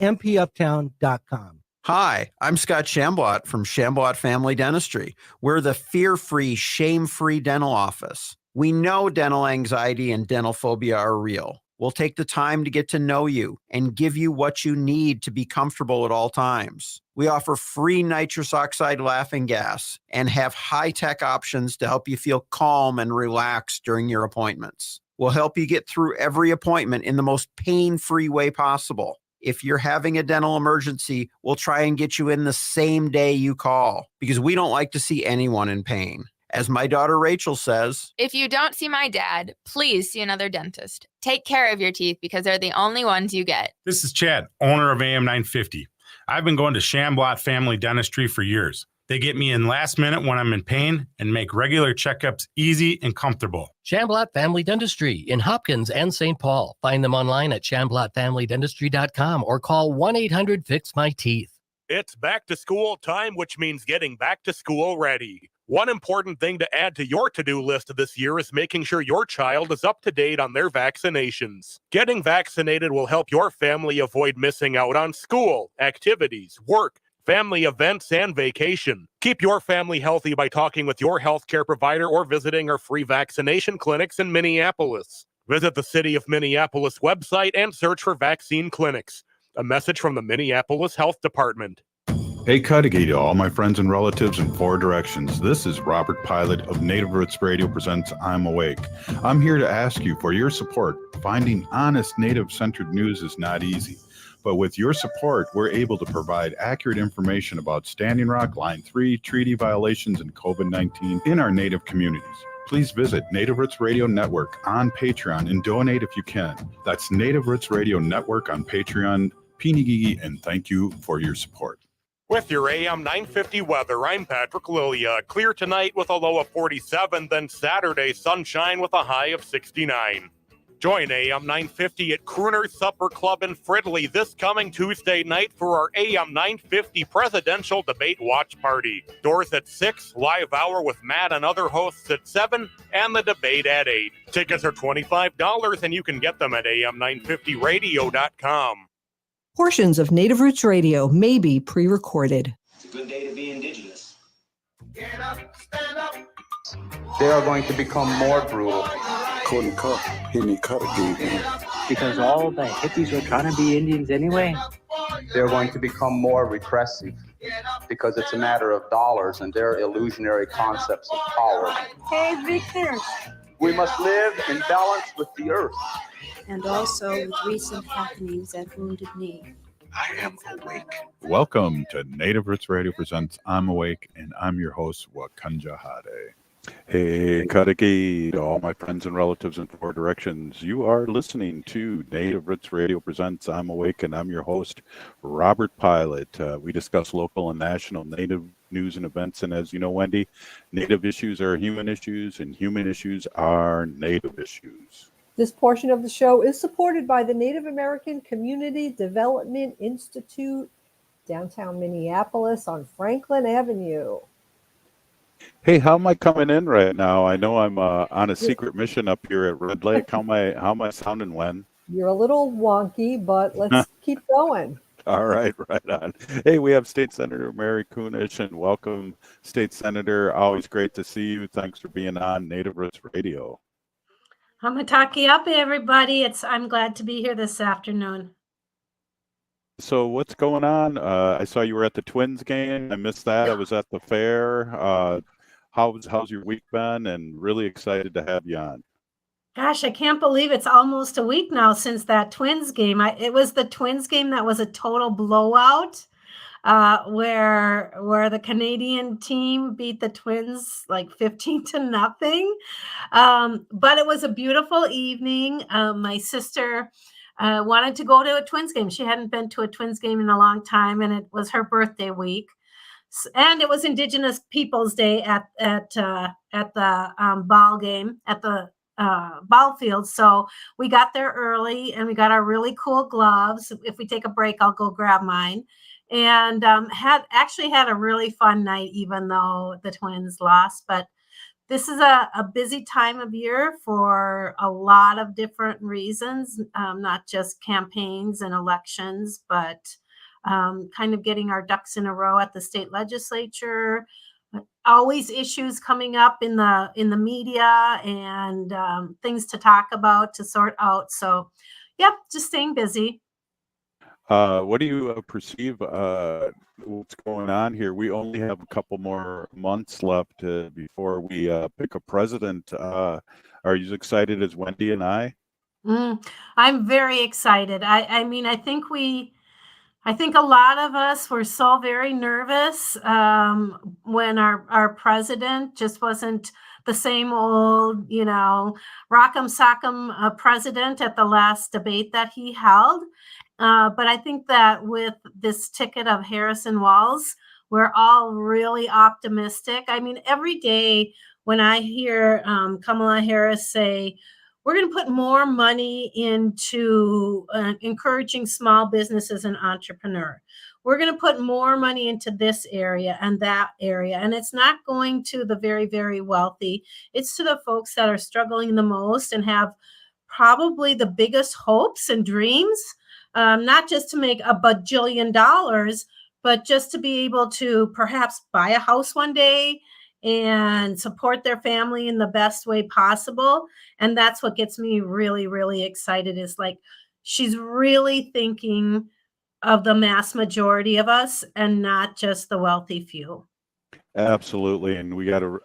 mpuptown.com. Hi, I'm Scott Shamblat from Shamblat Family Dentistry. We're the fear-free, shame-free dental office. We know dental anxiety and dental phobia are real. We'll take the time to get to know you and give you what you need to be comfortable at all times. We offer free nitrous oxide laughing gas and have high-tech options to help you feel calm and relaxed during your appointments. We'll help you get through every appointment in the most pain-free way possible. If you're having a dental emergency, we'll try and get you in the same day you call because we don't like to see anyone in pain. As my daughter Rachel says, if you don't see my dad, please see another dentist. Take care of your teeth because they're the only ones you get. This is Chad, owner of AM 950. I've been going to Shamblat Family Dentistry for years. They get me in last minute when I'm in pain and make regular checkups easy and comfortable. Shamblat Family Dentistry in Hopkins and St. Paul. Find them online at shamblatfamilydentistry.com or call 1-800-FIX-MY-TEETH. It's back to school time, which means getting back to school ready. One important thing to add to your to-do list this year is making sure your child is up to date on their vaccinations. Getting vaccinated will help your family avoid missing out on school, activities, work, family events, and vacation. Keep your family healthy by talking with your healthcare provider or visiting our free vaccination clinics in Minneapolis. Visit the City of Minneapolis website and search for vaccine clinics. A message from the Minneapolis Health Department. Hey, Cudahy to all my friends and relatives in four directions. This is Robert Pilot of Native Roots Radio presents I'm Awake. I'm here to ask you for your support. Finding honest Native-centered news is not easy. But with your support, we're able to provide accurate information about Standing Rock, Line 3, treaty violations, and COVID-19 in our Native communities. Please visit Native Roots Radio Network on Patreon and donate if you can. That's Native Roots Radio Network on Patreon. Pinigigi, and thank you for your support. With your AM 950 weather, I'm Patrick Lilia. Clear tonight with a low of 47, then Saturday sunshine with a high of 69. Join AM 950 at Crooner's Supper Club in Fridley this coming Tuesday night for our AM 950 Presidential Debate Watch Party. Doors at 6, live hour with Matt and other hosts at 7, and the debate at 8. Tickets are $25 and you can get them at am950radio.com. Portions of Native Roots Radio may be pre-recorded. It's a good day to be indigenous. Get up, stand up. They are going to become more brutal. Because all the hippies were trying to be Indians anyway. They're going to become more repressive because it's a matter of dollars and their illusionary concepts of power. Hey, Victor. We must live in balance with the earth. And also with recent happenings at Wounded Knee. I am awake. Welcome to Native Roots Radio presents I'm Awake, and I'm your host, Wakanja Hade. Hey, Cudahy, all my friends and relatives in four directions. You are listening to Native Roots Radio presents I'm Awake, and I'm your host, Robert Pilot. We discuss local and national Native news and events, and as you know, Wendy, Native issues are human issues, and human issues are Native issues. This portion of the show is supported by the Native American Community Development Institute, downtown Minneapolis on Franklin Avenue. Hey, how am I coming in right now? I know I'm on a secret mission up here at Red Lake. How am I sounding, Len? You're a little wonky, but let's keep going. All right, right on. Hey, we have State Senator Mary Kunesh, and welcome, State Senator. Always great to see you. Thanks for being on Native Roots Radio. Hamataki-ape, everybody. I'm glad to be here this afternoon. So what's going on? I saw you were at the Twins game. I missed that. I was at the fair. How's your week been? And really excited to have you on. Gosh, I can't believe it's almost a week now since that Twins game. It was the Twins game that was a total blowout, where the Canadian team beat the Twins like 15-0. But it was a beautiful evening. My sister wanted to go to a Twins game. She hadn't been to a Twins game in a long time, and it was her birthday week. And it was Indigenous Peoples Day at the ball game at the ball field. So we got there early, and we got our really cool gloves. If we take a break, I'll go grab mine. And had a really fun night, even though the Twins lost. But this is a busy time of year for a lot of different reasons, not just campaigns and elections, but kind of getting our ducks in a row at the state legislature. Always issues coming up in the media and things to talk about, to sort out. So, yep, just staying busy. What do you perceive what's going on here? We only have a couple more months left before we pick a president. Are you excited as Wendy and I? I'm very excited. I mean, I think a lot of us were so very nervous when our president just wasn't the same old, rock'em sock'em president at the last debate that he held. But I think that with this ticket of Harrison Walz, we're all really optimistic. I mean, every day when I hear Kamala Harris say, we're going to put more money into encouraging small businesses and entrepreneurs. We're going to put more money into this area and that area. And it's not going to the very, very wealthy. It's to the folks that are struggling the most and have probably the biggest hopes and dreams, not just to make a bajillion dollars, but just to be able to perhaps buy a house one day and support their family in the best way possible. And that's what gets me really, really excited, is like, she's really thinking of the mass majority of us and not just the wealthy few. Absolutely. And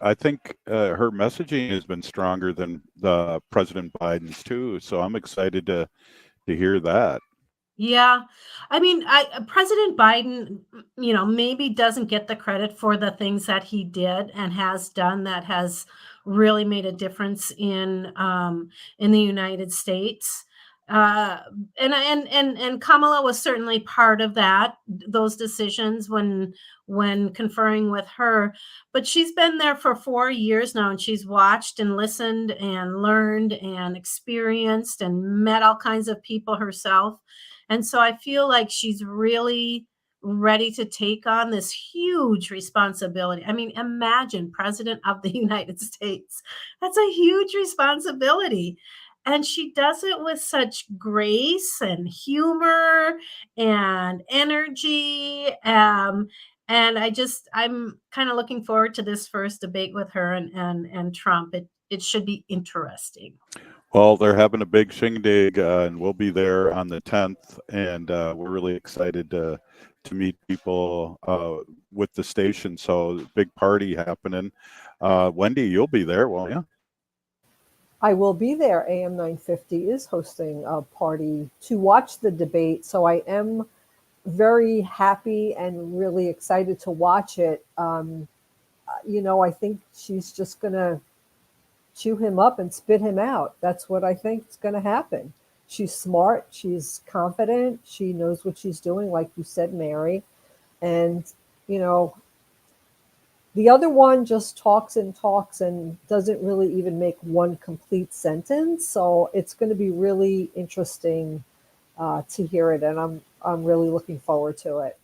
I think her messaging has been stronger than the President Biden's too. So I'm excited to hear that. Yeah. I mean, President Biden, maybe doesn't get the credit for the things that he did and has done that has really made a difference in the United States. And Kamala was certainly part of those decisions when conferring with her. But she's been there for 4 years now, and she's watched and listened and learned and experienced and met all kinds of people herself. And so I feel like she's really ready to take on this huge responsibility. I mean, imagine President of the United States. That's a huge responsibility. And she does it with such grace and humor and energy. And I'm kind of looking forward to this first debate with her and Trump. It should be interesting. Well, they're having a big shindig, and we'll be there on the 10th. And we're really excited to meet people with the station. So big party happening. Wendy, you'll be there, won't you? I will be there. AM 950 is hosting a party to watch the debate. So I am very happy and really excited to watch it. I think she's just going to chew him up and spit him out. That's what I think is going to happen. She's smart. She's confident. She knows what she's doing, like you said, Mary. And, the other one just talks and doesn't really even make one complete sentence. So it's going to be really interesting to hear it. And I'm really looking forward to it.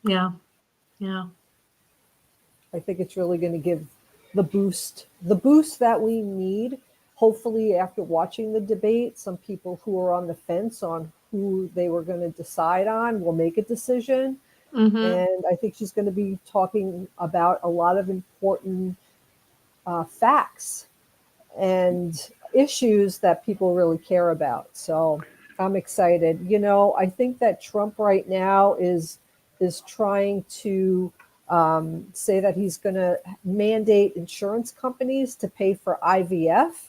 Yeah. Yeah. I think it's really going to give the boost that we need. Hopefully, after watching the debate, some people who are on the fence on who they were going to decide on will make a decision. Mm-hmm. And I think she's going to be talking about a lot of important facts and issues that people really care about. So I'm excited. I think that Trump right now is trying to say that he's going to mandate insurance companies to pay for IVF.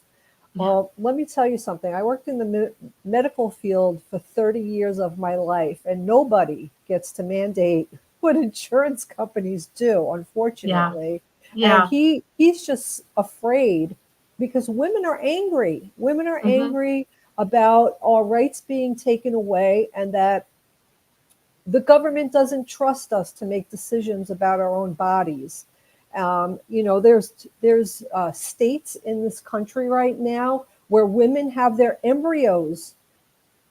Well, let me tell you something. I worked in the medical field for 30 years of my life, and nobody gets to mandate what insurance companies do, unfortunately. Yeah. And he's just afraid because women are angry. Women are angry about our rights being taken away and that the government doesn't trust us to make decisions about our own bodies. There's states in this country right now where women have their embryos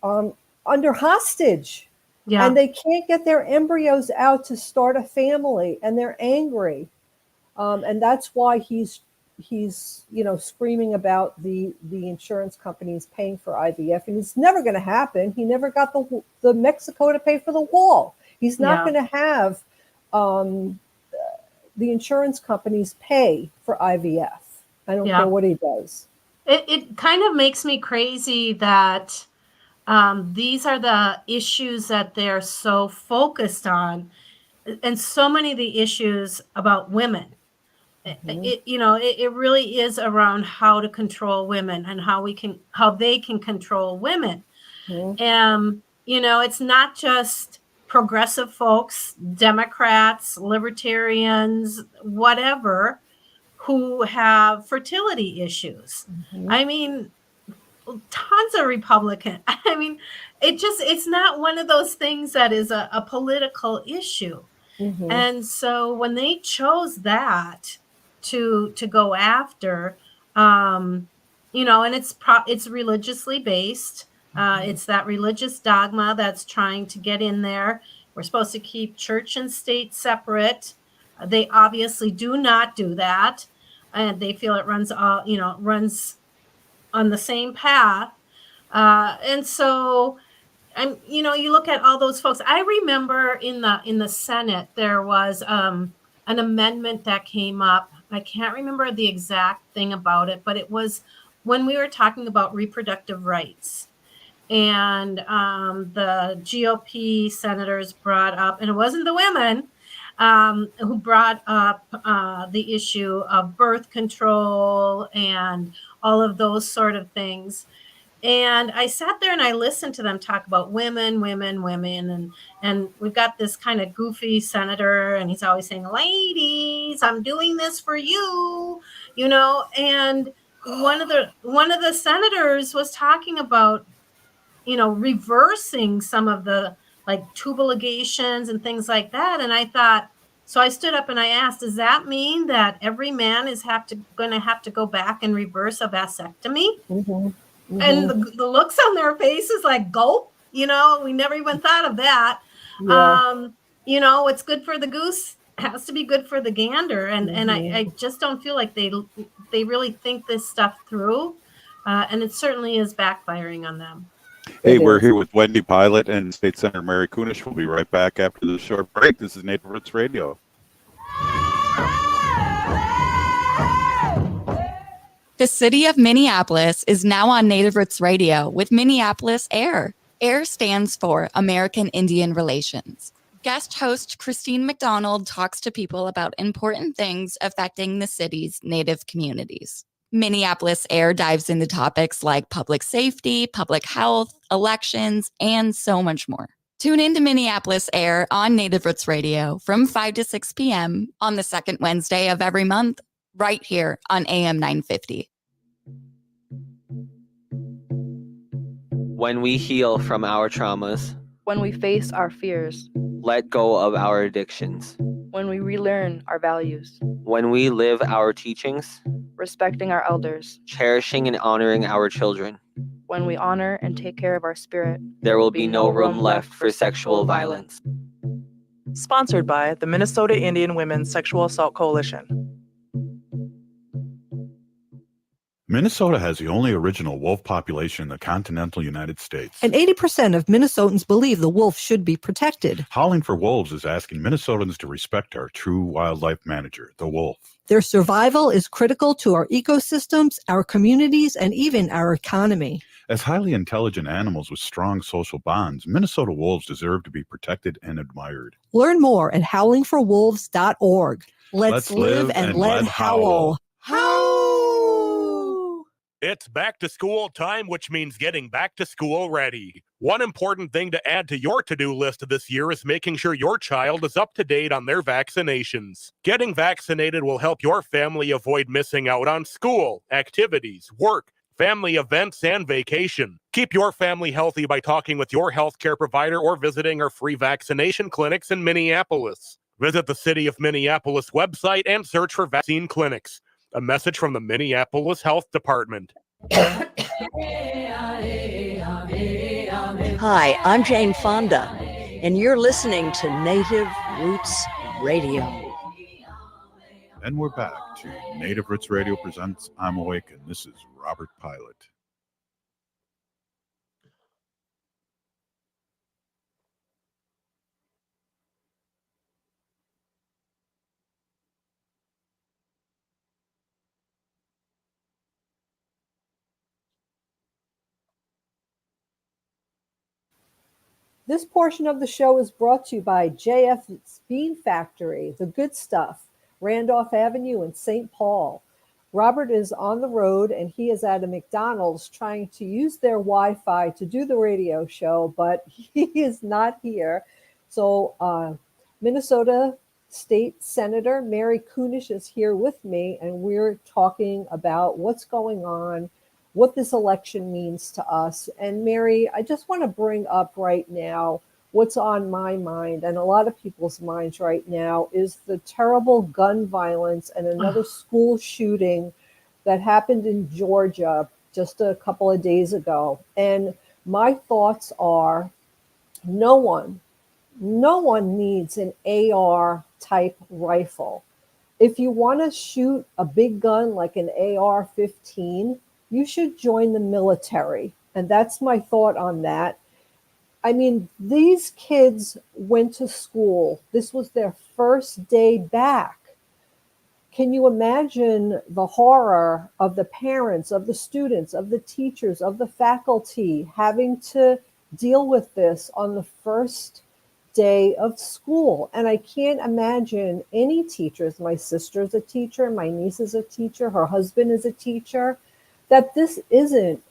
under hostage, and they can't get their embryos out to start a family, and they're angry. And that's why he's he's screaming about the insurance companies paying for IVF, and it's never going to happen. He never got the Mexico to pay for the wall. He's not going to have the insurance companies pay for IVF. I don't care what he does. It kind of makes me crazy that these are the issues that they're so focused on, and so many of the issues about women. It really is around how to control women and how they can control women. It's not just progressive folks, Democrats, libertarians, whatever, who have fertility issues. I mean, tons of Republicans. I mean, it's not one of those things that is a political issue. And so when they chose that to go after, and it's religiously based. It's that religious dogma that's trying to get in there. We're supposed to keep church and state separate. They obviously do not do that, and they feel it runs on the same path. And so, you look at all those folks. I remember in the Senate there was an amendment that came up. I can't remember the exact thing about it, but it was when we were talking about reproductive rights. And the GOP senators brought up, and it wasn't the women who brought up the issue of birth control and all of those sort of things. And I sat there and I listened to them talk about women. And we've got this kind of goofy senator, and he's always saying, ladies, I'm doing this for you, and one of the senators was talking about, reversing some of the like tubal ligations and things like that. And I thought, so I stood up and I asked, does that mean that every man is going to have to go back and reverse a vasectomy? And the looks on their faces like, gulp, we never even thought of that. What's good for the goose has to be good for the gander. And I just don't feel like they really think this stuff through. And it certainly is backfiring on them. Hey, we're here with Wendy Pilot and State Senator Mary Kunesh. We'll be right back after this short break. This is Native Roots Radio. The city of Minneapolis is now on Native Roots Radio with Minneapolis AIR. AIR stands for American Indian Relations. Guest host Christine McDonald talks to people about important things affecting the city's Native communities. Minneapolis AIR dives into topics like public safety, public health, elections, and so much more. Tune in to Minneapolis AIR on Native Roots Radio from 5 to 6 p.m. on the second Wednesday of every month, right here on AM 950. When we heal from our traumas, when we face our fears, let go of our addictions, when we relearn our values, when we live our teachings, respecting our elders, cherishing and honoring our children, when we honor and take care of our spirit, there will be no room left for sexual violence. Sponsored by the Minnesota Indian Women's Sexual Assault Coalition. Minnesota has the only original wolf population in the continental United States. And 80% of Minnesotans believe the wolf should be protected. Howling for Wolves is asking Minnesotans to respect our true wildlife manager, the wolf. Their survival is critical to our ecosystems, our communities, and even our economy. As highly intelligent animals with strong social bonds, Minnesota wolves deserve to be protected and admired. Learn more at howlingforwolves.org. Let's live and let howl. It's back to school time, which means getting back to school ready. One important thing to add to your to-do list this year is making sure your child is up to date on their vaccinations. Getting vaccinated will help your family avoid missing out on school, activities, work, family events, and vacation. Keep your family healthy by talking with your healthcare provider or visiting our free vaccination clinics in Minneapolis. Visit the City of Minneapolis website and search for vaccine clinics. A message from the Minneapolis Health Department. Hi, I'm Jane Fonda, and you're listening to Native Roots Radio. And we're back to Native Roots Radio presents I'm Awake, and this is Robert Pilot. This portion of the show is brought to you by JF's Bean Factory, the good stuff, Randolph Avenue in St. Paul. Robert is on the road and he is at a McDonald's trying to use their Wi-Fi to do the radio show, but he is not here. So Minnesota State Senator Mary Kunesh is here with me, and we're talking about what's going on, what this election means to us. And Mary, I just want to bring up right now what's on my mind and a lot of people's minds right now is the terrible gun violence and another school shooting that happened in Georgia just a couple of days ago. And my thoughts are no one needs an AR type rifle. If you want to shoot a big gun like an AR-15, you should join the military. And that's my thought on that. I mean, these kids went to school. This was their first day back. Can you imagine the horror of the parents, of the students, of the teachers, of the faculty having to deal with this on the first day of school? And I can't imagine any teachers, my sister's a teacher, my niece is a teacher, her husband is a teacher, that this isn't,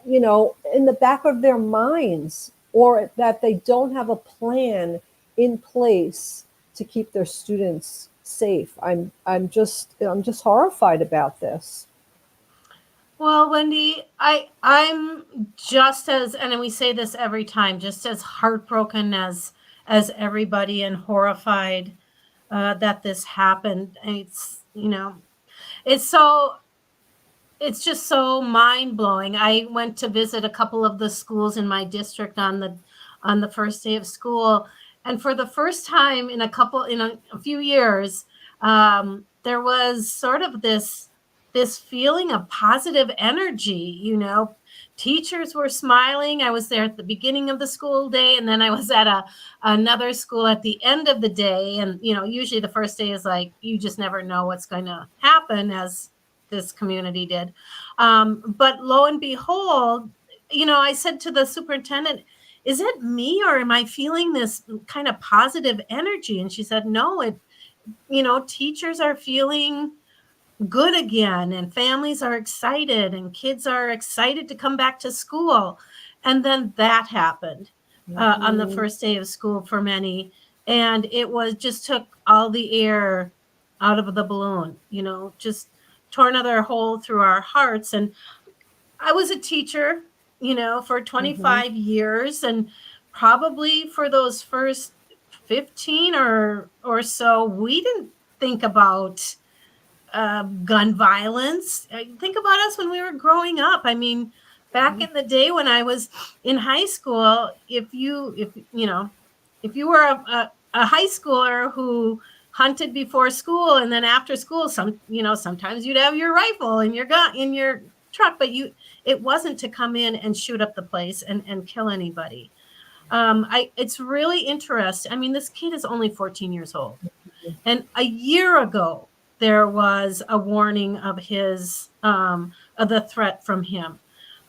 in the back of their minds, or that they don't have a plan in place to keep their students safe. I'm just horrified about this. Well, Wendy, I'm just as, and we say this every time, just as heartbroken as everybody, and horrified that this happened. It's just so mind-blowing. I went to visit a couple of the schools in my district on the first day of school, and for the first time in a few years, there was sort of this feeling of positive energy. Teachers were smiling. I was there at the beginning of the school day, and then I was at another school at the end of the day. And usually the first day is like, you just never know what's going to happen, as this community did. But lo and behold, I said to the superintendent, is it me, or am I feeling this kind of positive energy? And she said, no, teachers are feeling good again, and families are excited, and kids are excited to come back to school. And then that happened on the first day of school for many. And it just took all the air out of the balloon, just tore another hole through our hearts. And I was a teacher, for 25 years, and probably for those first 15 or so, we didn't think about gun violence. Think about us when we were growing up. I mean, back in the day when I was in high school, if you were a high schooler who hunted before school, and then after school, sometimes you'd have your rifle and your gun in your truck, but it wasn't to come in and shoot up the place and kill anybody. It's really interesting. I mean, this kid is only 14 years old, and a year ago there was a warning of the threat from him.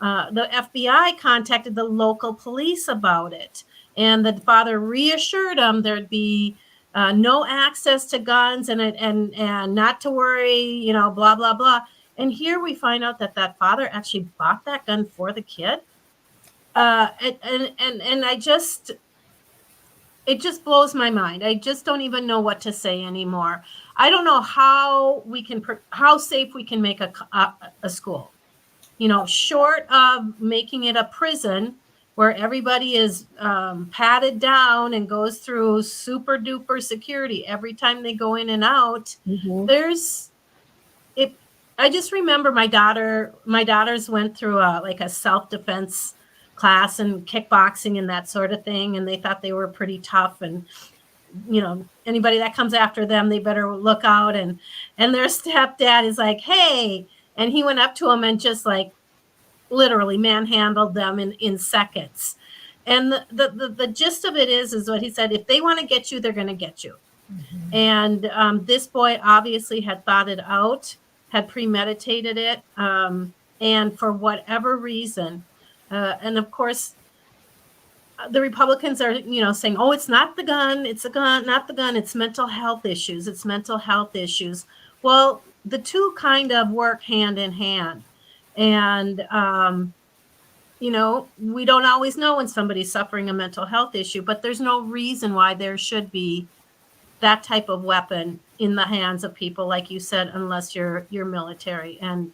The FBI contacted the local police about it, and the father reassured him there'd be no access to guns and not to worry, blah, blah, blah. And here we find out that father actually bought that gun for the kid. And it just blows my mind. I just don't even know what to say anymore. I don't know how safe we can make a school, short of making it a prison where everybody is patted down and goes through super duper security every time they go in and out. I just remember my daughters went through a self-defense class and kickboxing and that sort of thing, and they thought they were pretty tough. And anybody that comes after them, they better look out. And their stepdad is like, hey, and he went up to him and just like literally manhandled them in seconds. And the gist of it is what he said: if they want to get you, they're going to get you. And this boy obviously had thought it out, had premeditated it, and for whatever reason, and of course, the Republicans are, saying, "Oh, it's not the gun. It's a gun, not the gun. It's mental health issues. It's mental health issues." Well, the two kind of work hand in hand, and we don't always know when somebody's suffering a mental health issue, but there's no reason why there should be that type of weapon in the hands of people, like you said, unless you're military. And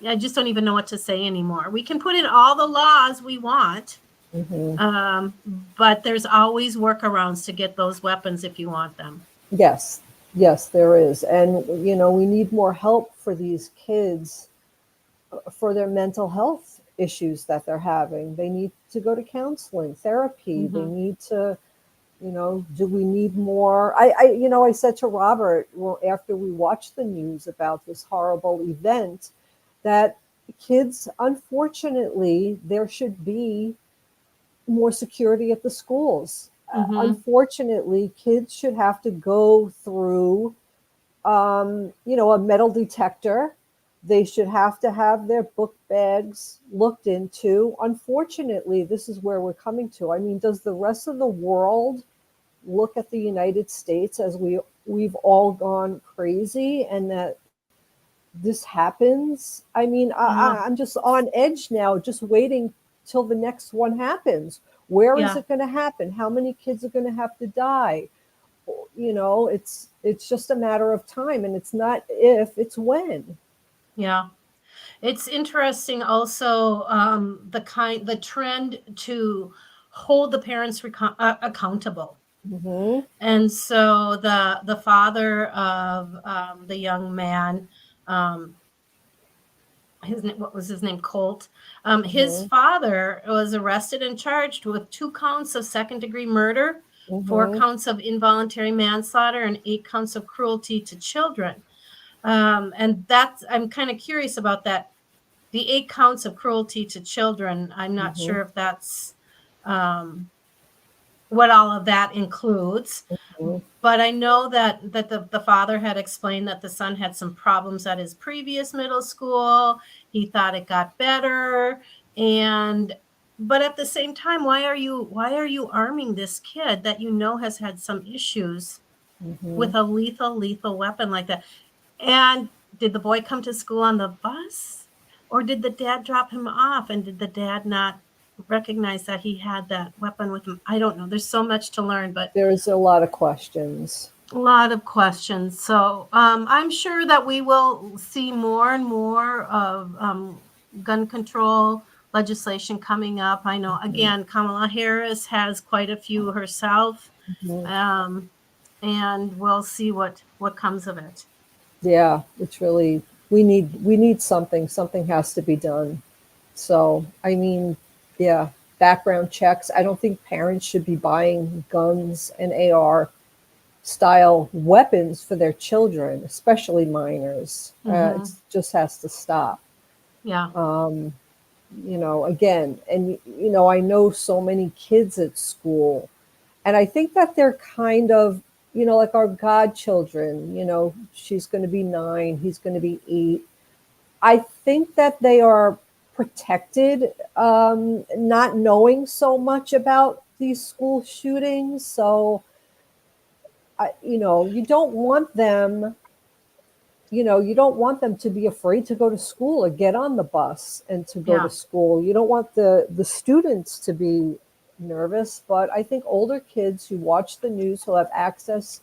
I just don't even know what to say anymore. We can put in all the laws we want, but there's always workarounds to get those weapons if you want them. Yes, there is. And, we need more help for these kids for their mental health issues that they're having. They need to go to counseling, therapy. They need to, do we need more? I said to Robert, well, after we watched the news about this horrible event, that kids, unfortunately, there should be more security at the schools. Unfortunately, kids should have to go through, a metal detector. They should have to have their book bags looked into. Unfortunately, this is where we're coming to. I mean, does the rest of the world look at the United States as we've all gone crazy and that this happens? I mean, I'm just on edge now, just waiting till the next one happens. Where is it going to happen? How many kids are going to have to die? It's just a matter of time, and it's not if, it's when. Yeah. It's interesting also, the trend to hold the parents accountable. And so the father of the young man, what was his name? Colt. His father was arrested and charged with 2 counts of second-degree murder, 4 counts of involuntary manslaughter, and 8 counts of cruelty to children. And I'm kind of curious about that. The 8 counts of cruelty to children, I'm not sure if that's what all of that includes. But I know that the father had explained that the son had some problems at his previous middle school. He thought it got better. But at the same time, why are you arming this kid that has had some issues with a lethal weapon like that? And did the boy come to school on the bus, or did the dad drop him off? And did the dad not recognize that he had that weapon with him? I don't know. There's so much to learn, but there's a lot of questions. So I'm sure that we will see more and more of gun control legislation coming up. I know, again, Kamala Harris has quite a few herself, and we'll see what comes of it. Yeah, it's really, we need something has to be done. So, I mean, yeah, background checks. I don't think parents should be buying guns and AR style weapons for their children, especially minors. It just has to stop. Yeah. Again, and, I know so many kids at school, and I think that they're kind of, like our godchildren, she's going to be 9, he's going to be 8. I think that they are protected, not knowing so much about these school shootings. So, you don't want them, to be afraid to go to school or get on the bus and to go to school. You don't want the students to be nervous, but I think older kids who watch the news, who have access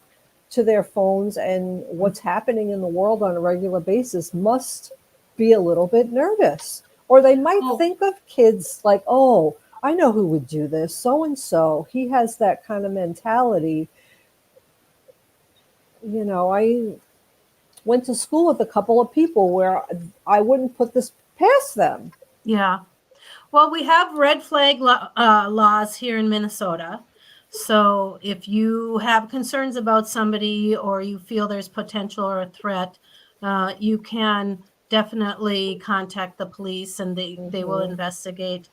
to their phones and what's happening in the world on a regular basis, must be a little bit nervous. Or they might think of kids like, oh, I know who would do this, so and so. He has that kind of mentality. I went to school with a couple of people where I wouldn't put this past them. Yeah. Well, we have red flag laws here in Minnesota. So if you have concerns about somebody or you feel there's potential or a threat, you can definitely contact the police and they will investigate.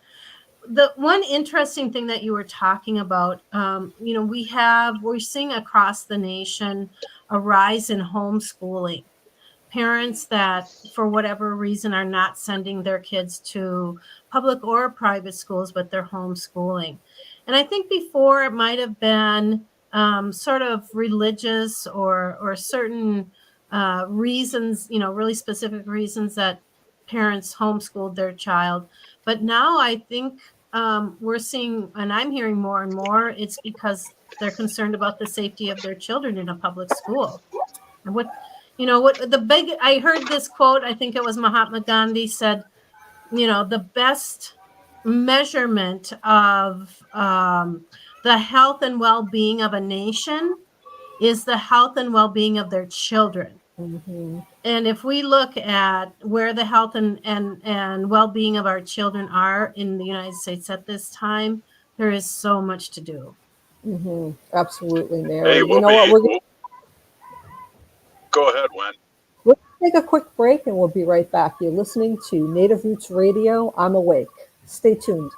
The one interesting thing that you were talking about, we're seeing across the nation a rise in homeschooling. Parents that, for whatever reason, are not sending their kids to public or private schools, but they're homeschooling. And I think before it might have been sort of religious or certain reasons, really specific reasons that parents homeschooled their child. But now I think we're seeing, and I'm hearing more and more, it's because they're concerned about the safety of their children in a public school. And I heard this quote, I think it was Mahatma Gandhi said, the best measurement of the health and well-being of a nation is the health and well-being of their children. Mm-hmm. And if we look at where the health and well-being of our children are in the United States at this time, there is so much to do. Mm-hmm. Absolutely, Mary. Hey, You know what? Go ahead, Wen. We'll take a quick break and we'll be right back. You're listening to Native Roots Radio. I'm awake. Stay tuned.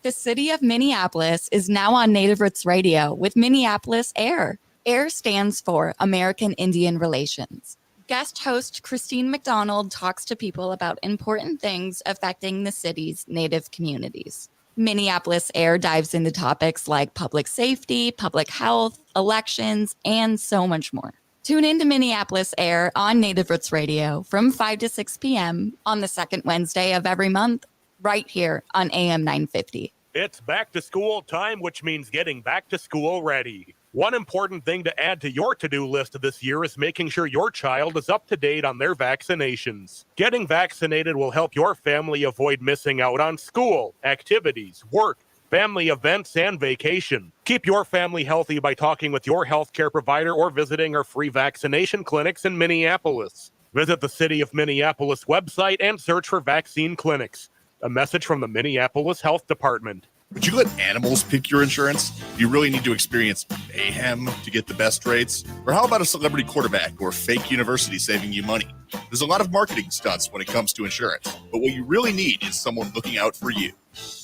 The city of Minneapolis is now on Native Roots Radio with Minneapolis AIR. AIR stands for American Indian Relations. Guest host Christine McDonald talks to people about important things affecting the city's Native communities. Minneapolis AIR dives into topics like public safety, public health, elections, and so much more. Tune in to Minneapolis AIR on Native Roots Radio from 5 to 6 p.m. on the second Wednesday of every month, right here on AM 950. It's back to school time, which means getting back to school ready. One important thing to add to your to-do list this year is making sure your child is up to date on their vaccinations. Getting vaccinated will help your family avoid missing out on school, activities, work, family events, and vacation. Keep your family healthy by talking with your healthcare provider or visiting our free vaccination clinics in Minneapolis. Visit the City of Minneapolis website and search for vaccine clinics. A message from the Minneapolis Health Department. Would you let animals pick your insurance? Do you really need to experience mayhem to get the best rates? Or how about a celebrity quarterback or fake university saving you money? There's a lot of marketing stunts when it comes to insurance, but what you really need is someone looking out for you.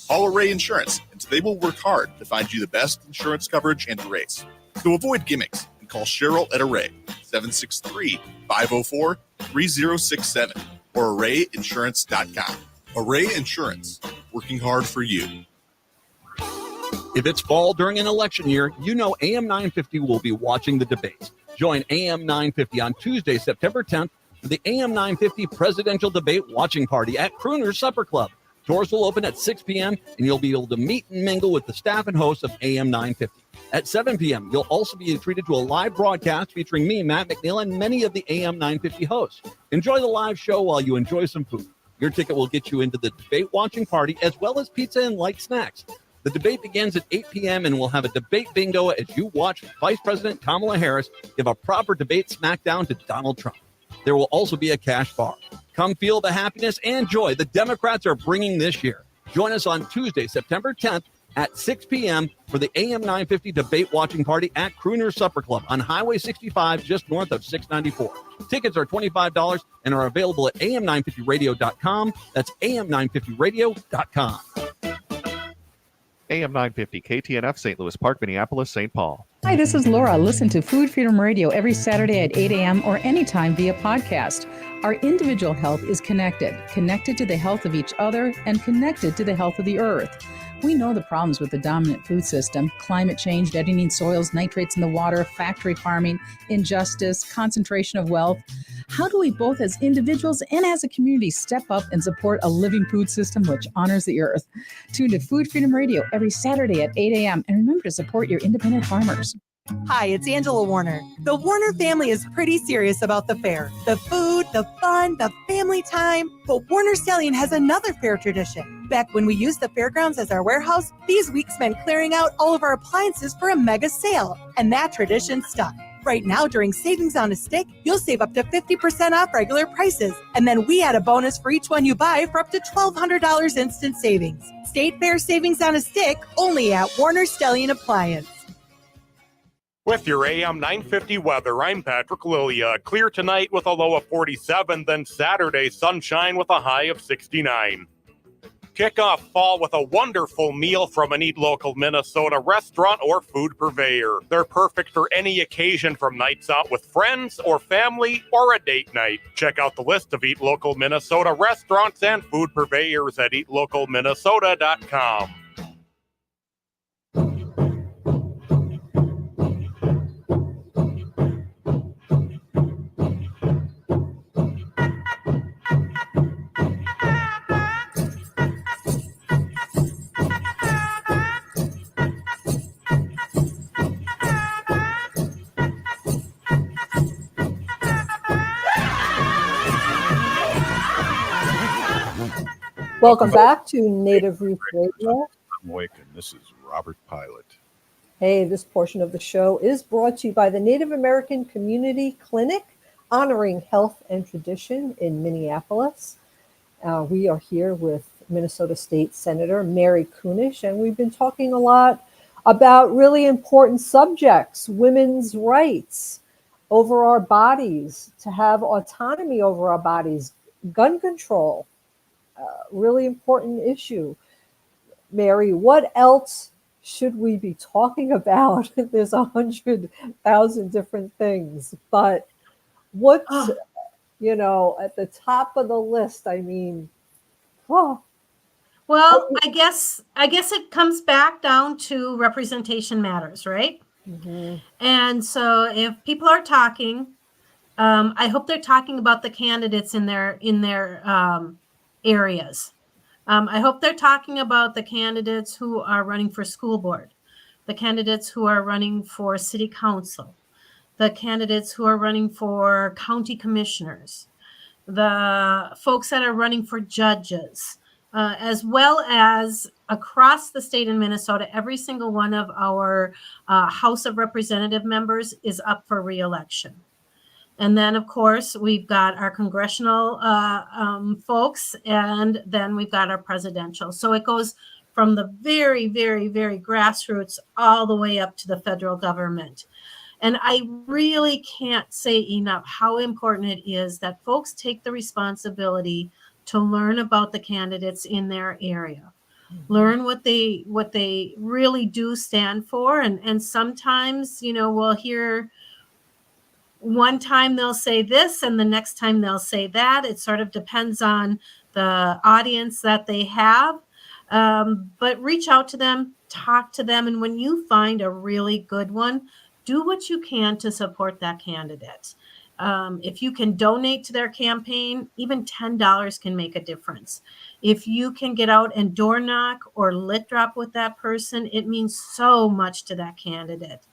Call Array Insurance, and they will work hard to find you the best insurance coverage and rates. So avoid gimmicks and call Cheryl at Array, 763-504-3067 or arrayinsurance.com. Array Insurance, working hard for you. If it's fall during an election year, you know AM 950 will be watching the debates. Join AM 950 on Tuesday, September 10th for the AM 950 Presidential Debate Watching Party at Crooner's Supper Club. Doors will open at 6 p.m. and you'll be able to meet and mingle with the staff and hosts of AM 950. At 7 p.m., you'll also be treated to a live broadcast featuring me, Matt McNeil, and many of the AM 950 hosts. Enjoy the live show while you enjoy some food. Your ticket will get you into the debate watching party as well as pizza and light snacks. The debate begins at 8 p.m. and we'll have a debate bingo as you watch Vice President Kamala Harris give a proper debate smackdown to Donald Trump. There will also be a cash bar. Come feel the happiness and joy the Democrats are bringing this year. Join us on Tuesday, September 10th at 6 p.m. for the AM 950 debate watching party at Crooner's Supper Club on Highway 65 just north of 694. Tickets are $25 and are available at am950radio.com. That's am950radio.com. AM 950 KTNF, St. Louis Park, Minneapolis, St. Paul. Hi, this is Laura. Listen to Food Freedom Radio every Saturday at 8 a.m. or anytime via podcast. Our individual health is connected to the health of each other and connected to the health of the earth. We know the problems with the dominant food system: climate change, deadening soils, nitrates in the water, factory farming, injustice, concentration of wealth. How do we both as individuals and as a community step up and support a living food system which honors the earth? Tune to Food Freedom Radio every Saturday at 8 a.m. and remember to support your independent farmers. Hi, it's Angela Warner. The Warner family is pretty serious about the fair. The food, the fun, the family time. But Warner Stallion has another fair tradition. Back when we used the fairgrounds as our warehouse, these weeks meant clearing out all of our appliances for a mega sale. And that tradition stuck. Right now, during Savings on a Stick, you'll save up to 50% off regular prices. And then we add a bonus for each one you buy for up to $1,200 instant savings. State Fair Savings on a Stick, only at Warner Stellian Appliance. With your AM 950 weather, I'm Patrick Lilia. Clear tonight with a low of 47, then Saturday sunshine with a high of 69. Kick off fall with a wonderful meal from an Eat Local Minnesota restaurant or food purveyor. They're perfect for any occasion, from nights out with friends or family or a date night. Check out the list of Eat Local Minnesota restaurants and food purveyors at eatlocalminnesota.com. Welcome back to Native Roots Radio. I'm Awake, and this is Robert Pilot. Hey, this portion of the show is brought to you by the Native American Community Clinic, honoring health and tradition in Minneapolis. We are here with Minnesota State Senator Mary Kunesh, and we've been talking a lot about really important subjects, women's rights over our bodies, to have autonomy over our bodies, gun control, really important issue. Mary, what else should we be talking about? There's 100,000 different things, but what's, you know, at the top of the list? I mean, well, I guess it comes back down to representation matters, right? Mm-hmm. And so if people are talking, I hope they're talking about the candidates in their areas. I hope they're talking about the candidates who are running for school board, the candidates who are running for city council, the candidates who are running for county commissioners, the folks that are running for judges, as well as across the state in Minnesota. Every single one of our House of Representative members is up for re-election. And then, of course, we've got our congressional folks, and then we've got our presidential. So it goes from the very, very, very grassroots all the way up to the federal government. And I really can't say enough how important it is that folks take the responsibility to learn about the candidates in their area, learn what they really do stand for. And sometimes, you know, we'll hear one time they'll say this and the next time they'll say that. It sort of depends on the audience that they have. But reach out to them, talk to them. And when you find a really good one, do what you can to support that candidate. If you can donate to their campaign, even $10 can make a difference. If you can get out and door knock or lit drop with that person, it means so much to that candidate.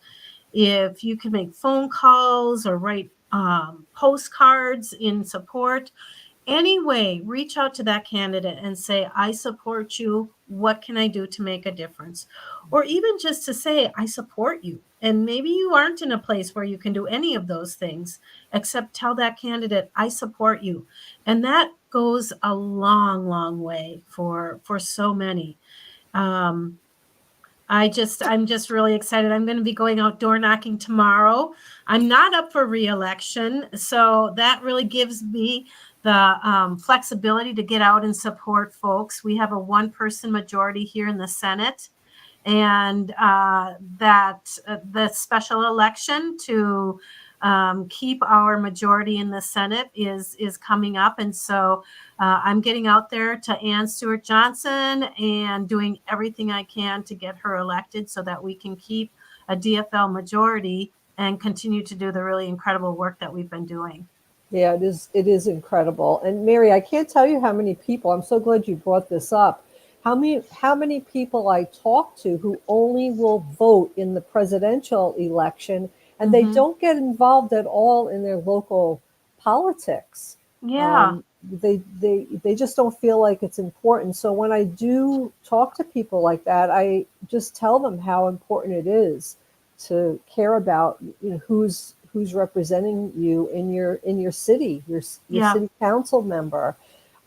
If you can make phone calls or write postcards in support, anyway, reach out to that candidate and say, I support you. What can I do to make a difference? Or even just to say, I support you. And maybe you aren't in a place where you can do any of those things, except tell that candidate, I support you. And that goes a long, long way for so many. I'm just really excited. I'm going to be going out door knocking tomorrow. I'm not up for re-election, so that really gives me the flexibility to get out and support folks. We have a one-person majority here in the Senate, and the special election to keep our majority in the Senate is coming up. And so I'm getting out there to Ann Stewart Johnson and doing everything I can to get her elected so that we can keep a DFL majority and continue to do the really incredible work that we've been doing. Yeah, it is incredible. And Mary, I can't tell you how many people, I'm so glad you brought this up, how many people I talk to who only will vote in the presidential election, and they don't get involved at all in their local politics. Yeah. They just don't feel like it's important. So when I do talk to people like that, I just tell them how important it is to care about, you know, who's who's representing you in your city, your Yeah. city council member.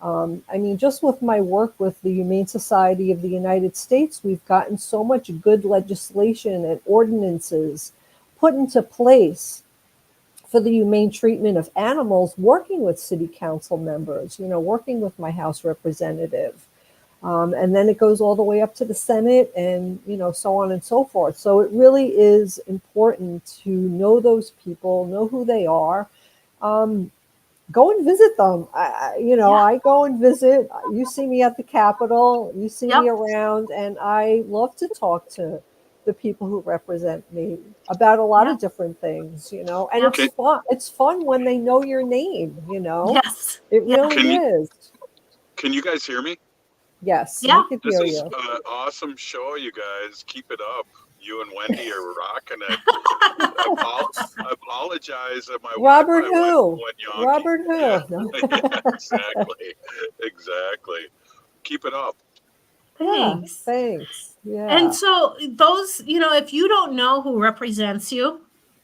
I mean, just with my work with the Humane Society of the United States, we've gotten so much good legislation and ordinances put into place for the humane treatment of animals, working with city council members, working with my House representative. And then it goes all the way up to the Senate and, so on and so forth. So it really is important to know those people, know who they are. Go and visit them. I go and visit. You see me at the Capitol, you see me around, and I love to talk to the people who represent me about a lot of different things, and it's fun. It's fun when they know your name, Yes. It really is. Can you guys hear me? Yes, Yeah. we can This hear is you. an awesome show, you guys. Keep it up. You and Wendy are rocking it. I apologize that my Robert Wi-Fi who? went yonky. Robert who? Yeah, No. yeah, exactly. Keep it up. Thanks. Thanks. Yeah. And so those, if you don't know who represents you,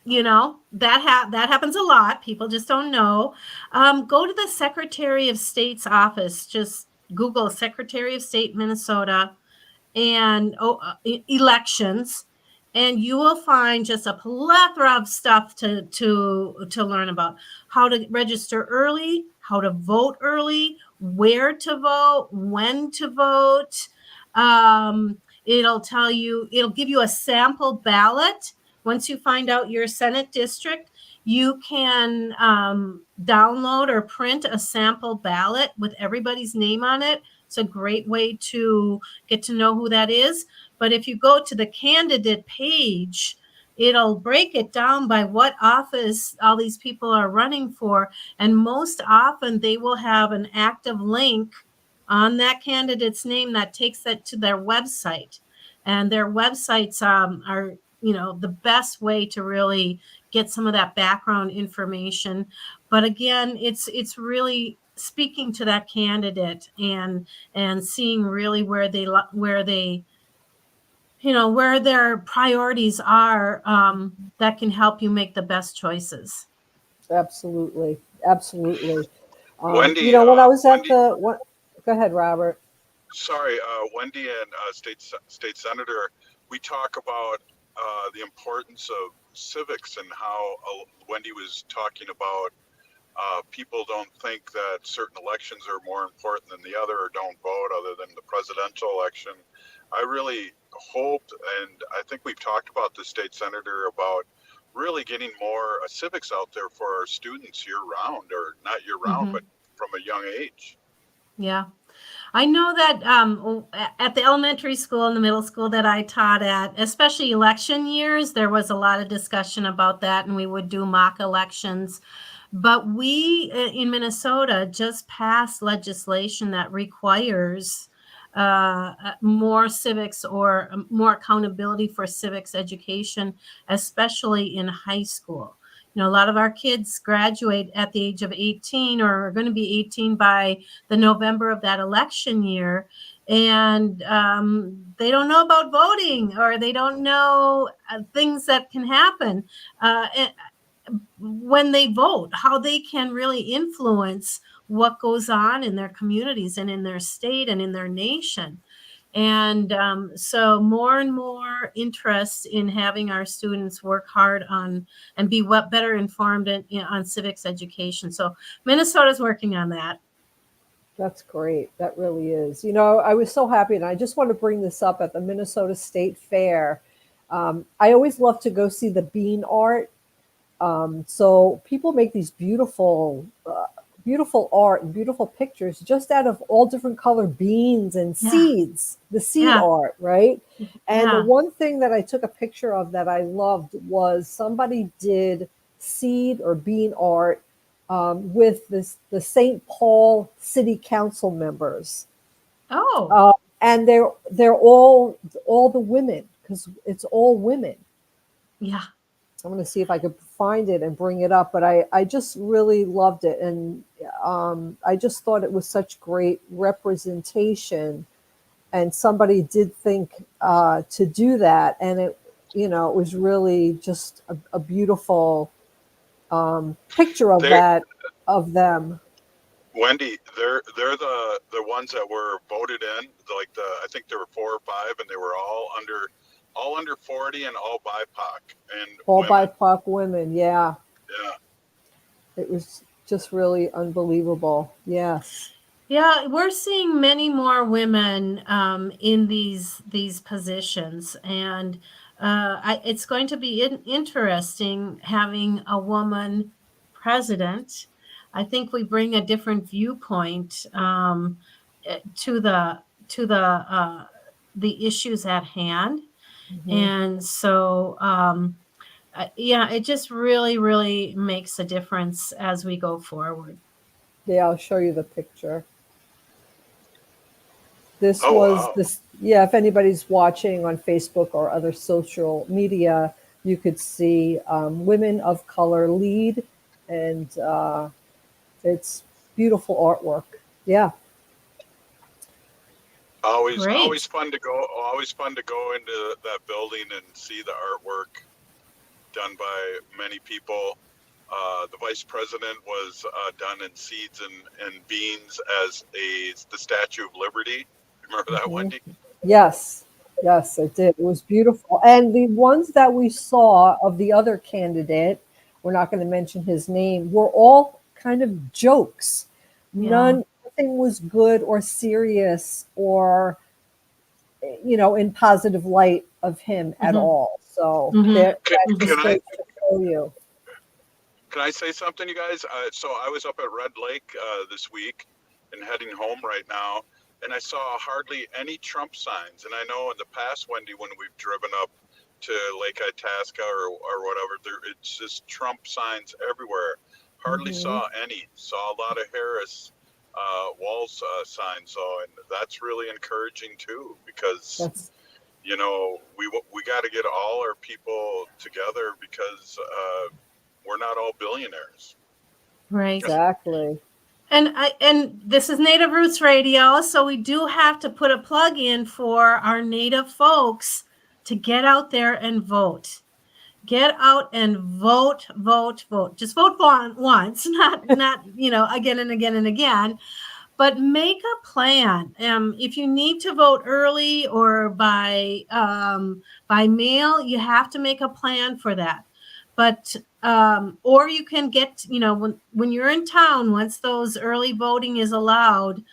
that happens a lot. People just don't know. Go to the Secretary of State's office. Just Google Secretary of State, Minnesota, and elections, and you will find just a plethora of stuff to learn about: how to register early, how to vote early, where to vote, when to vote. It'll give you a sample ballot. Once you find out your Senate district, you can download or print a sample ballot with everybody's name on it. It's a great way to get to know who that is. But if you go to the candidate page, it'll break it down by what office all these people are running for. And most often they will have an active link on that candidate's name that takes it to their website. And their websites are the best way to really get some of that background information. But again, it's really speaking to that candidate and seeing really where their priorities are, that can help you make the best choices. Absolutely. Wendy, when I was at go ahead, Robert. Sorry, Wendy and state senator, we talk about the importance of civics and how Wendy was talking about people don't think that certain elections are more important than the other or don't vote other than the presidential election. I really hoped, and I think we've talked about the state senator, about really getting more civics out there for our students year round, or not year round, but from a young age. Yeah. I know that at the elementary school and the middle school that I taught at, especially election years, there was a lot of discussion about that, and we would do mock elections. But we in Minnesota just passed legislation that requires more civics or more accountability for civics education, especially in high school. A lot of our kids graduate at the age of 18 or are going to be 18 by the November of that election year. And they don't know about voting, or they don't know things that can happen when they vote, how they can really influence what goes on in their communities and in their state and in their nation. And so more and more interest in having our students work hard on and be better informed on civics education. So Minnesota's working on that. That's great. That really is. I was so happy, and I just want to bring this up at the Minnesota State Fair. I always love to go see the bean art. So people make these beautiful art and beautiful pictures just out of all different color beans and seeds, the seed art, right? And the one thing that I took a picture of that I loved was somebody did seed or bean art with the St. Paul City Council members. Oh. And they're all the women, because it's all women. Yeah. I'm going to see if I could find it and bring it up, but I just really loved it. And I just thought it was such great representation, and somebody did think to do that. And it was really just a beautiful picture of They, that of them. Wendy, they're the ones that were voted in. Like I think there were 4 or 5, and they were all under 40 and all BIPOC and All women. BIPOC women. Yeah, Yeah. it was just really unbelievable. Yes. Yeah, we're seeing many more women in these positions, and it's going to be interesting having a woman president. I think we bring a different viewpoint to the issues at hand, and so yeah, it just really makes a difference as we go forward. Yeah, I'll show you the picture. This Oh, was wow. this. Yeah, if anybody's watching on Facebook or other social media, you could see women of color lead, and it's beautiful artwork. Yeah. Always Great. fun to go. Always fun to go into that building and see the artwork done by many people. The vice president was done in seeds and beans as the Statue of Liberty. Remember that, Wendy? Yes, yes, it did. It was beautiful. And the ones that we saw of the other candidate, we're not going to mention his name, were all kind of jokes. Yeah. Nothing was good or serious or, in positive light of him at all. So that just Can I goes to show you. can I say something, you guys? So I was up at Red Lake this week and heading home right now, and I saw hardly any Trump signs. And I know in the past, Wendy, when we've driven up to Lake Itasca or whatever, it's just Trump signs everywhere. Hardly saw any. Saw a lot of Harris Walls signs. So, and that's really encouraging too, because we got to get all our people together because we're not all billionaires. Right. Exactly. And this is Native Roots Radio, so we do have to put a plug in for our Native folks to get out there and vote. Get out and vote. Just vote once, not again and again and again. But make a plan. If you need to vote early or by mail, you have to make a plan for that. But or you can get, when you're in town, once those early voting is allowed,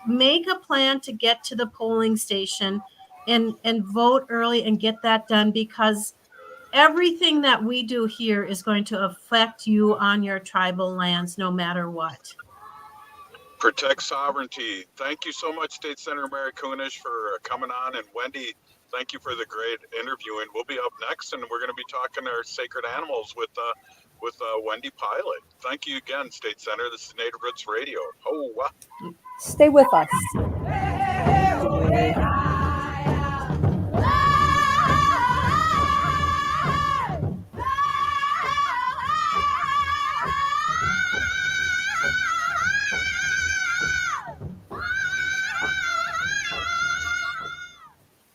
make a plan to get to the polling station and vote early and get that done, because everything that we do here is going to affect you on your tribal lands, no matter what. Protect sovereignty. Thank you so much, State Senator Mary Kunesh, for coming on. And Wendy, thank you for the great interview. And we'll be up next, and we're going to be talking our sacred animals with Wendy Pilot. Thank you again, State Senator. This is Native Roots Radio. Oh, wow. Stay with us.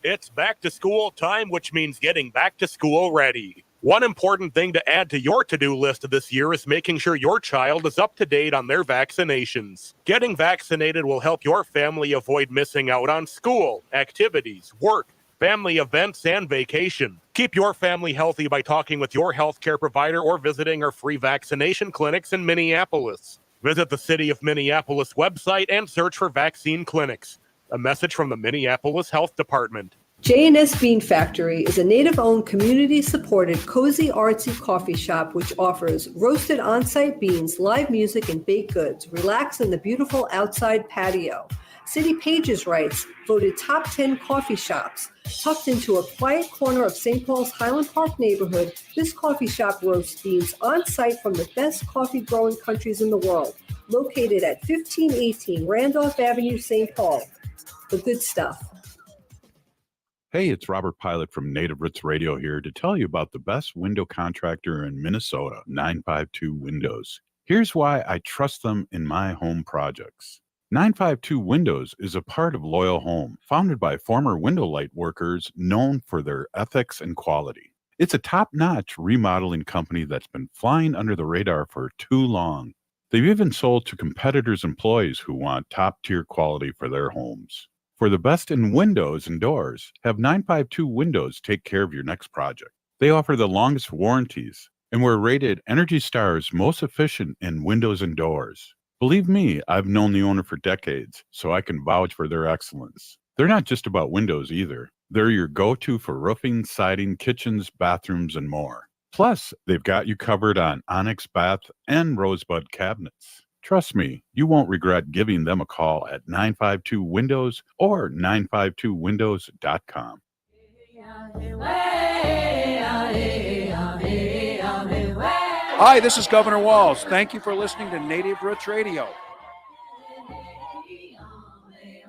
It's back to school time, which means getting back to school ready. One important thing to add to your to-do list this year is making sure your child is up to date on their vaccinations. Getting vaccinated will help your family avoid missing out on school, activities, work, family events, and vacation. Keep your family healthy by talking with your healthcare provider or visiting our free vaccination clinics in Minneapolis. Visit the City of Minneapolis website and search for vaccine clinics. A message from the Minneapolis Health Department. J&S Bean Factory is a Native-owned, community-supported, cozy, artsy coffee shop which offers roasted on-site beans, live music, and baked goods. Relax in the beautiful outside patio. City Pages writes, voted top 10 coffee shops. Tucked into a quiet corner of St. Paul's Highland Park neighborhood, this coffee shop roasts beans on-site from the best coffee-growing countries in the world. Located at 1518 Randolph Avenue, St. Paul. The good stuff. Hey, it's Robert Pilot from Native Roots Radio here to tell you about the best window contractor in Minnesota, 952 Windows. Here's why I trust them in my home projects. 952 Windows is a part of Loyal Home, founded by former window light workers known for their ethics and quality. It's a top-notch remodeling company that's been flying under the radar for too long. They've even sold to competitors' employees who want top-tier quality for their homes. For the best in windows and doors, have 952 Windows take care of your next project. They offer the longest warranties and were rated Energy Star's most efficient in windows and doors. Believe me, I've known the owner for decades, so I can vouch for their excellence. They're not just about windows either. They're your go-to for roofing, siding, kitchens, bathrooms, and more. Plus, they've got you covered on onyx bath and rosebud cabinets. Trust me, you won't regret giving them a call at 952 Windows or 952windows.com. Hi, this is Governor Walls. Thank you for listening to Native Roots Radio.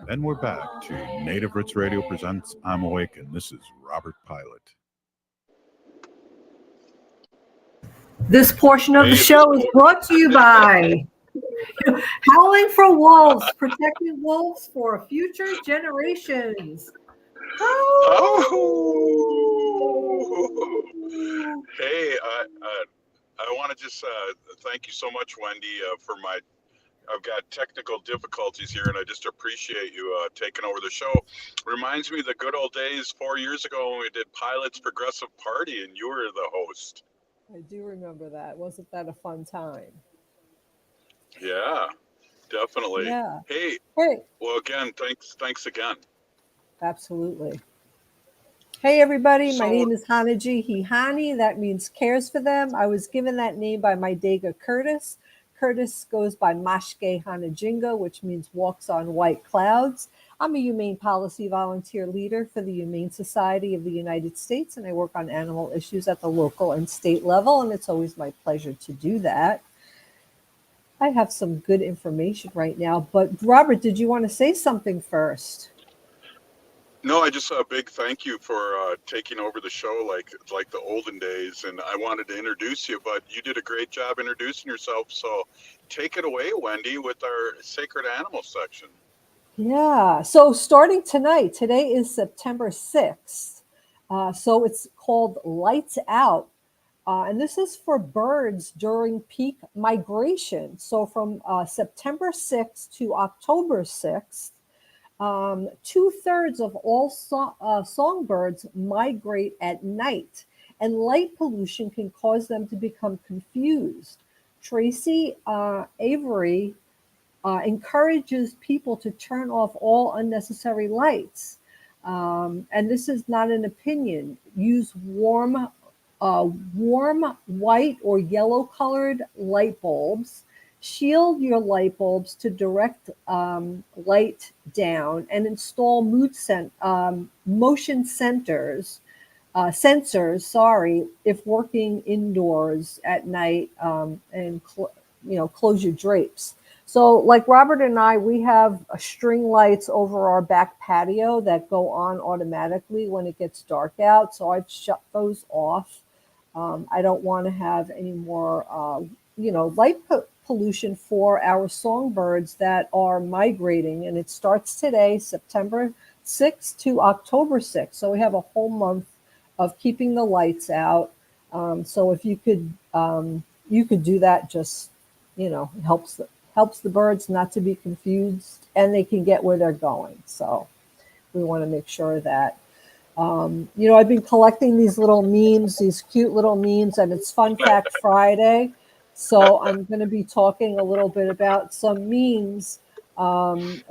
And we're back to Native Roots Radio presents I'm Awake, and this is Robert Pilot. This portion of the show is brought to you by Howling for Wolves, protecting wolves for future generations. Hey, I want to just thank you so much, Wendy, for I've got technical difficulties here, and I just appreciate you taking over the show. Reminds me of the good old days 4 years ago when we did Pilot's Progressive Party, and you were the host. I do remember that. Wasn't that a fun time? Yeah, definitely. Yeah. Hey. Well, again, thanks again. Absolutely. Hey, everybody. My name is Hanaji Hihani. That means cares for them. I was given that name by my Dega Curtis. Curtis goes by Mashke Hanajinga, which means walks on white clouds. I'm a humane policy volunteer leader for the Humane Society of the United States, and I work on animal issues at the local and state level, and it's always my pleasure to do that. I have some good information right now, but Robert, did you want to say something first? No, I just a big thank you for taking over the show like the olden days, and I wanted to introduce you, but you did a great job introducing yourself, so take it away, Wendy, with our Sacred Animal section. Yeah, so starting tonight, today is September 6th, so it's called Lights Out, and this is for birds during peak migration. So from September 6th to October 6th, 2/3 of all songbirds migrate at night, and light pollution can cause them to become confused. Tracy Avery encourages people to turn off all unnecessary lights. And this is not an opinion. Use warm white or yellow colored light bulbs. Shield your light bulbs to direct light down, and install motion sensors, if working indoors at night, and close your drapes. So like Robert and I, we have string lights over our back patio that go on automatically when it gets dark out. So I've shut those off. I don't want to have any more, light pollution for our songbirds that are migrating. And it starts today, September 6th to October 6th. So we have a whole month of keeping the lights out. So if you could do that, just, helps the birds not to be confused, and they can get where they're going. So we want to make sure that, I've been collecting these little memes, these cute little memes, and it's Fun Fact Friday. So I'm going to be talking a little bit about some memes. Here's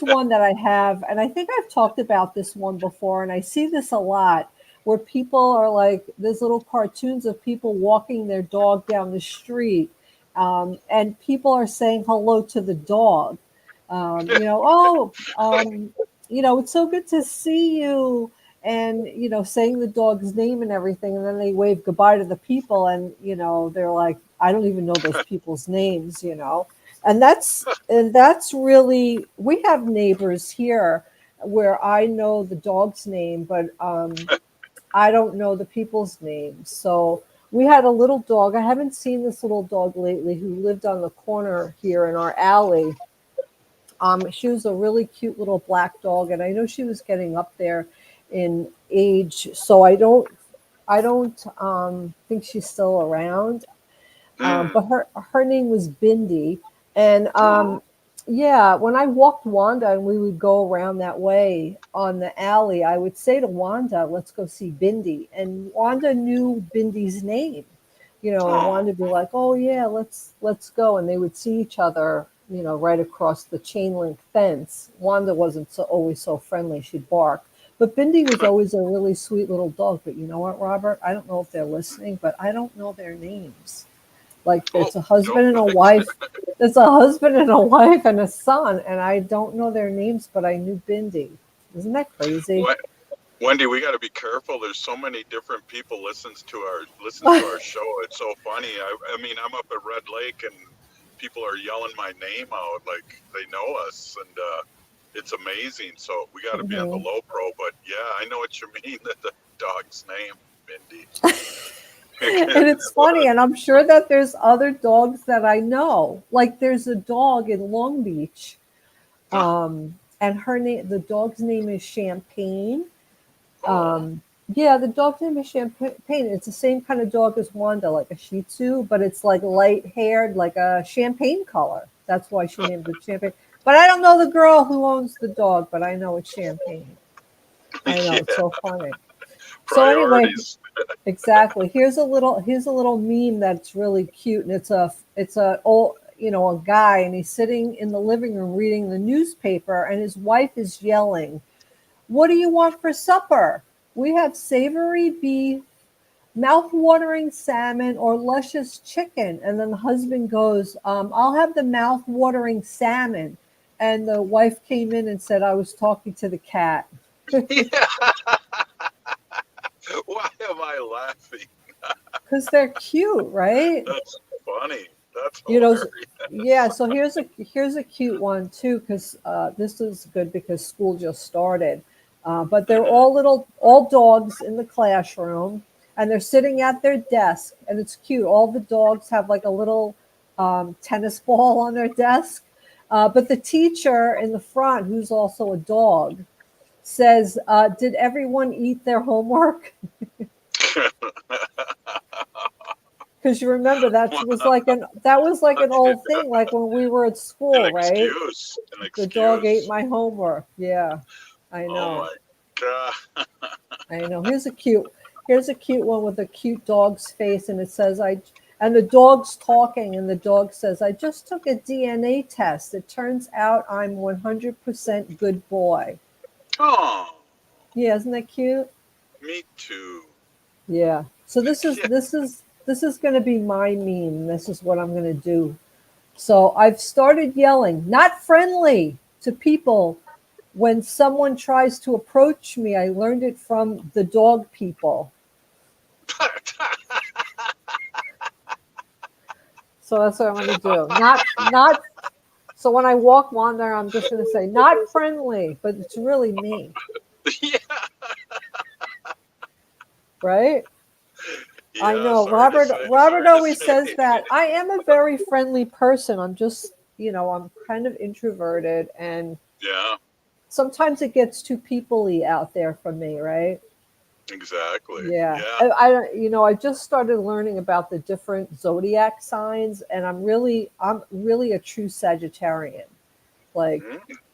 one that I have, and I think I've talked about this one before, and I see this a lot, where people are like, there's little cartoons of people walking their dog down the street, and people are saying hello to the dog. It's so good to see you, and saying the dog's name and everything, and then they wave goodbye to the people, and they're like, I don't even know those people's names, and that's really, we have neighbors here where I know the dog's name, but I don't know the people's names. So we had a little dog. I haven't seen this little dog lately, who lived on the corner here in our alley. She was a really cute little black dog, and I know she was getting up there. in age. So I don't think she's still around. But her name was Bindi, and yeah, when I walked Wanda and we would go around that way on the alley, I would say to Wanda, "Let's go see Bindi," and Wanda knew Bindi's name, and Wanda would be like, "Oh yeah, let's go," and they would see each other, right across the chain link fence. Wanda wasn't always so friendly; she'd bark. But Bindi was always a really sweet little dog. But you know what, Robert? I don't know if they're listening, but I don't know their names. Like there's a husband and a wife. There's a husband and a wife and a son, and I don't know their names, but I knew Bindi. Isn't that crazy? Wendy, we got to be careful. There's so many different people listens to our show. It's so funny. I mean, I'm up at Red Lake and people are yelling my name out like they know us, and it's amazing. So we got to be on the low pro. But yeah, I know what you mean. That the dog's name, Bindi. And it's funny, and I'm sure that there's other dogs that I know. Like there's a dog in Long Beach, and the dog's name is Champagne. Yeah, the dog's name is Champagne. It's the same kind of dog as Wanda, like a Shih Tzu, but it's like light haired, like a champagne color. That's why she named it Champagne. But I don't know the girl who owns the dog, but I know it's Champagne. I know, it's so funny. So anyway, exactly. Here's a little meme that's really cute, and it's a old, a guy, and he's sitting in the living room reading the newspaper, and his wife is yelling, "What do you want for supper? We have savory beef, mouth-watering salmon, or luscious chicken." And then the husband goes, "I'll have the mouth-watering salmon." And the wife came in and said, "I was talking to the cat." Why am I laughing? Because they're cute, right? That's funny. That's hilarious. Yeah. So here's a cute one too, because this is good because school just started. But they're all dogs in the classroom, and they're sitting at their desk, and it's cute. All the dogs have like a little tennis ball on their desk, but the teacher in the front, who's also a dog, says, "Did everyone eat their homework?" Because you remember that was like an old thing, like when we were at school, right? The dog ate my homework. Yeah, I know. Oh my god! I know. Here's a cute one with a cute dog's face, and it says, and the dog's talking, and the dog says, "I just took a DNA test. It turns out I'm 100% good boy." Oh. Yeah, isn't that cute? Me too. Yeah. So this is going to be my meme. This is what I'm going to do. So I've started yelling, "Not friendly," to people when someone tries to approach me. I learned it from the dog people. So that's what I'm going to do. Not. So when I walk Wanda, I'm just going to say, "Not friendly," but it's really me. Yeah. Right? Yeah, I know. Robert always says that. I am a very friendly person. I'm just, I'm kind of introverted, and yeah, sometimes it gets too people-y out there for me, right? Exactly. Yeah. I just started learning about the different zodiac signs, and I'm really a true Sagittarian. Like,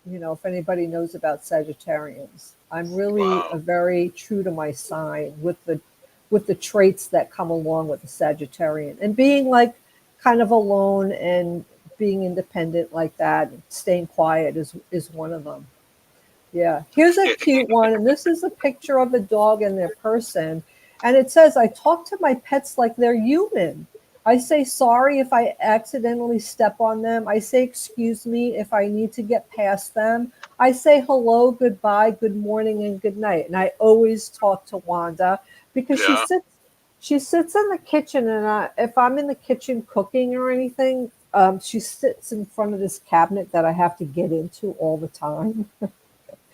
if anybody knows about Sagittarians, I'm really a very true to my sign with the traits that come along with the Sagittarian, and being like kind of alone and being independent like that, staying quiet is one of them. Yeah. Here's a cute one, and this is a picture of a dog and their person, and it says, "I talk to my pets like they're human. I say sorry if I accidentally step on them. I say excuse me if I need to get past them. I say hello, goodbye, good morning, and good night." And I always talk to Wanda because she sits in the kitchen, and if I'm in the kitchen cooking or anything, she sits in front of this cabinet that I have to get into all the time.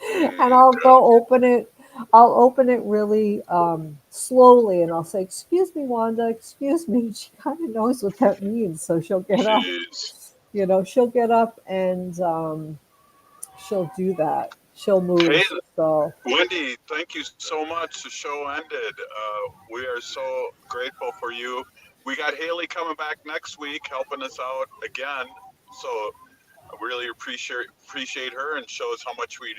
And I'll go open it. I'll open it really slowly, and I'll say, "Excuse me, Wanda, excuse me." She kind of knows what that means, so she'll get up. She'll get up and she'll do that. She'll move. So, Wendy, thank you so much. The show ended. We are so grateful for you. We got Haley coming back next week, helping us out again. So I really appreciate her and shows how much we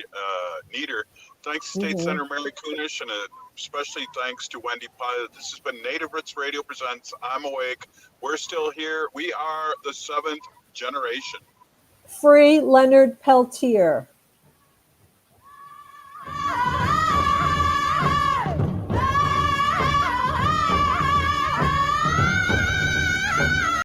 need her. Thanks, State Senator Mary Kunesh, and especially thanks to Wendy Pilot. This has been Native Roots Radio Presents I'm Awake. We're still here. We are the 7th generation. free Leonard Peltier.